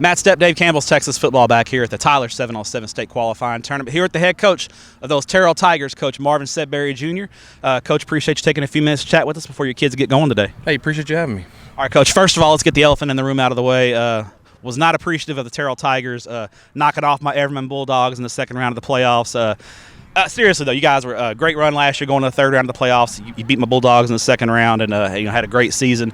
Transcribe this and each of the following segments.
Matt Stepp, Dave Campbell's Texas football back here at the Tyler 707 state qualifying tournament. Here with the head coach of those Terrell Tigers, Coach Marvin Sedberry Jr. Coach, appreciate you taking a few minutes to chat with us before your kids get going today. Hey, appreciate you having me. All right, Coach, first of all, let's get the elephant in the room out of the way. Was not appreciative of the Terrell Tigers knocking off my Everman Bulldogs in the second round of the playoffs. Seriously, though, you guys were a great run last year going to the third round of the playoffs. You beat my Bulldogs in the second round and had a great season.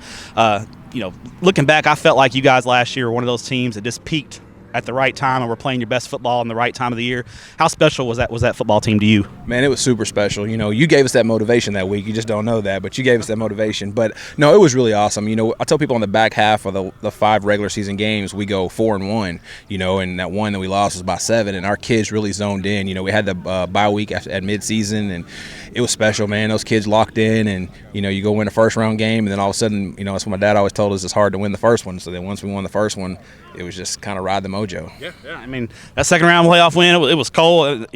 Looking back, I felt like you guys last year were one of those teams that just peaked at the right time and were playing your best football in the right time of the year. How special was that football team to you? Man, it was super special. You gave us that motivation that week. You just don't know that, but you gave us that motivation. But, no, it was really awesome. I tell people on the back half of the 5 regular season games, we go 4-1, and that one that we lost was by 7, and our kids really zoned in. We had the bye week at midseason, and it was special, man. Those kids locked in, and, you go win a first-round game, and then all of a sudden, that's what my dad always told us, it's hard to win the first one. So then once we won the first one, it was just kind of ride the mojo. Yeah. I mean, that second round playoff win, it was cold.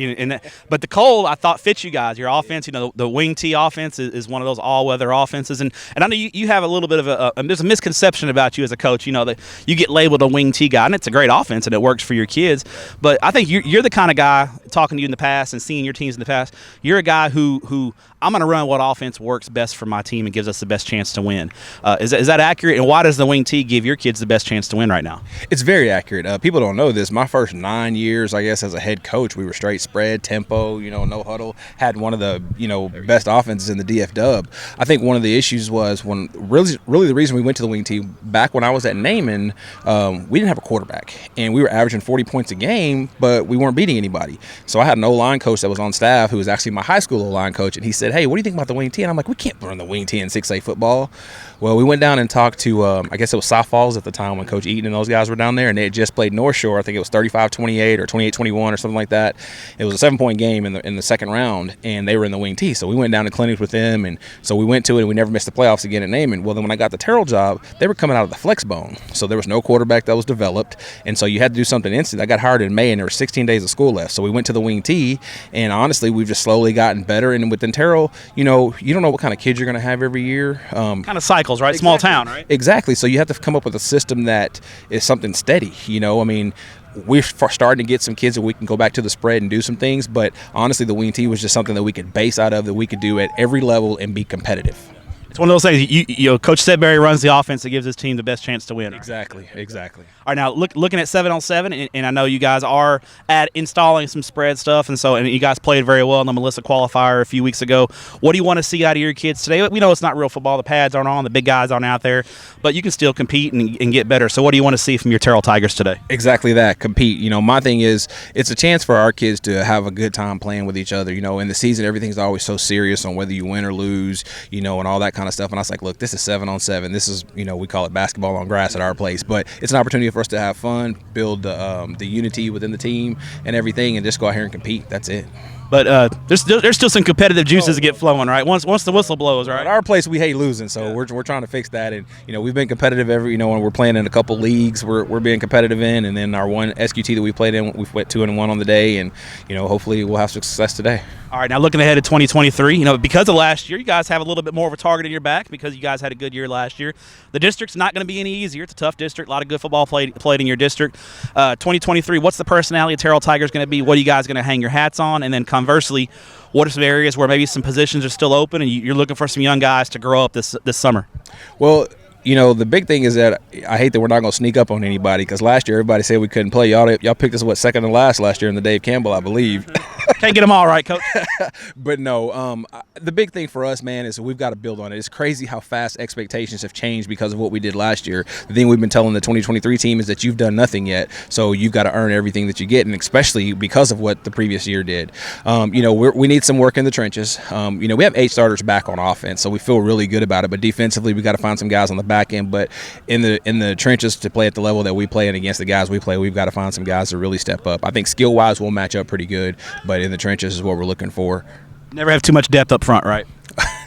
But the cold, I thought, fits you guys. Your offense, the wing T offense is one of those all-weather offenses. And I know you have a little bit of there's a misconception about you as a coach, that you get labeled a wing T guy, and it's a great offense, and it works for your kids. But I think you're the kind of guy, talking to you in the past and seeing your teams in the past, you're a guy who I'm going to run what offense works best for my team and gives us the best chance to win. Is that accurate? And why does the wing T give your kids the best chance to win right now? It's very accurate. People don't know this. My first 9 years, I guess, as a head coach, we were straight spread, tempo, no huddle, had one of the, best offenses in the DF Dub. I think one of the issues was when really the reason we went to the wing T, back when I was at Naaman, we didn't have a quarterback. And we were averaging 40 points a game, but we weren't beating anybody. So I had an O-line coach that was on staff who was actually my high school O-line coach, and he said, "Hey, what do you think about the wing T?" And I'm like, "We can't run the wing T in 6A football." Well, we went down and talked to, I guess it was South Falls at the time when Coach Eaton and those guys were down there, and they had just played North Shore. I think it was 35-28 or 28-21 or something like that. It was a 7-point game in the second round, and they were in the wing T. So we went down to clinics with them, and so we went to it, and we never missed the playoffs again at Naaman. Well, then when I got the Terrell job, they were coming out of the flex bone. So there was no quarterback that was developed, and so you had to do something instant. I got hired in May, and there were 16 days of school left. So we went to the wing T, and honestly, we've just slowly gotten better. And within Terrell, you don't know what kind of kids you're going to have every year. Kind of cycles, right? Exactly. Small town, right? Exactly. So you have to come up with a system that is something steady. We're starting to get some kids that we can go back to the spread and do some things. But honestly, the wing T was just something that we could base out of, that we could do at every level and be competitive. It's one of those things. Coach Sedberry runs the offense that gives his team the best chance to win. Exactly. All right, now looking at 7-on-7, and I know you guys are at installing some spread stuff, and you guys played very well in the Melissa qualifier a few weeks ago. What do you want to see out of your kids today? We know it's not real football. The pads aren't on. The big guys aren't out there, but you can still compete and get better. So what do you want to see from your Terrell Tigers today? Exactly that, compete. My thing is it's a chance for our kids to have a good time playing with each other. In the season, everything's always so serious on whether you win or lose, and all that kind of stuff. And I was like, look, this is 7-on-7. This is, we call it basketball on grass at our place, but it's an opportunity for us to have fun, build the unity within the team and everything, and just go out here and compete. That's it. But there's still some competitive juices to get flowing, right? Once the whistle blows, right? At our place, we hate losing, so we're trying to fix that. And we've been competitive when we're playing in a couple leagues, we're being competitive in, and then our one SQT that we played in, we went 2-1 on the day, and hopefully we'll have success today. All right, now looking ahead to 2023, because of last year, you guys have a little bit more of a target in your back because you guys had a good year last year. The district's not going to be any easier. It's a tough district. A lot of good football played in your district. 2023, what's the personality of Terrell Tigers going to be? What are you guys going to hang your hats on? And then conversely, what are some areas where maybe some positions are still open and you're looking for some young guys to grow up this summer? Well, the big thing is that I hate that we're not going to sneak up on anybody, because last year everybody said we couldn't play. Y'all picked us, second to last last year in the Dave Campbell, I believe. Can't get them all right, Coach. But no, the big thing for us, man, is we've got to build on it. It's crazy how fast expectations have changed because of what we did last year. The thing we've been telling the 2023 team is that you've done nothing yet, so you've got to earn everything that you get, and especially because of what the previous year did. We need some work in the trenches. We have 8 starters back on offense, so we feel really good about it. But defensively, we got to find some guys on the back end. But in the trenches, to play at the level that we play and against the guys we play, we've got to find some guys to really step up. I think skill-wise we'll match up pretty good, but in the trenches is what we're looking for. Never have too much depth up front, right?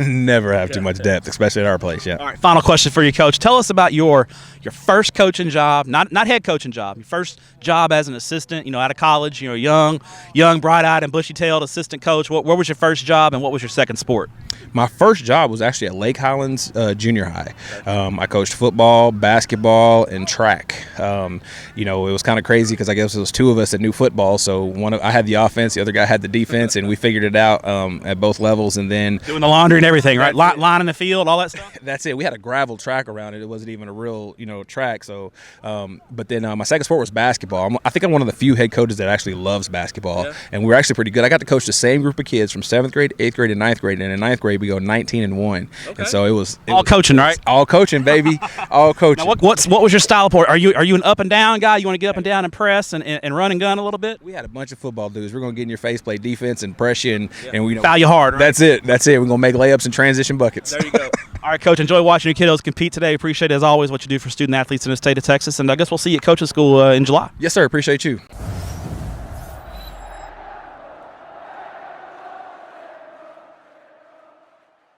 Never have too much depth, especially at our place. Yeah. All right, final question for you, Coach. Tell us about your first coaching job, not head coaching job. Your first job as an assistant. Out of college. Young, bright-eyed and bushy-tailed assistant coach. What was your first job, and what was your second sport? My first job was actually at Lake Highlands Junior High. I coached football, basketball, and track. It was kind of crazy because I guess it was two of us that knew football. So I had the offense, the other guy had the defense, and we figured it out at both levels. And then doing the laundry and everything, right? Line in the field, all that stuff. That's it. We had a gravel track around it. It wasn't even a real track. So, but then my second sport was basketball. I think I'm one of the few head coaches that actually loves basketball, and we're actually pretty good. I got to coach the same group of kids from 7th grade, 8th grade, and 9th grade. And in 9th grade, we go 19-1. Okay. And so it was all coaching, right? All coaching, baby. All coaching. Now what was your style of play? Are you an up and down guy? You want to get up and down and press and run and gun a little bit? We had a bunch of football dudes. We're gonna get in your face, play defense and press you, and we foul you hard. Right? That's it. We're gonna make layups and transition buckets. There you go. All right, Coach. Enjoy watching your kiddos compete today. Appreciate as always what you do for student athletes in the state of Texas, and I guess we'll see you at coaching school in July. Yes, sir. Appreciate you.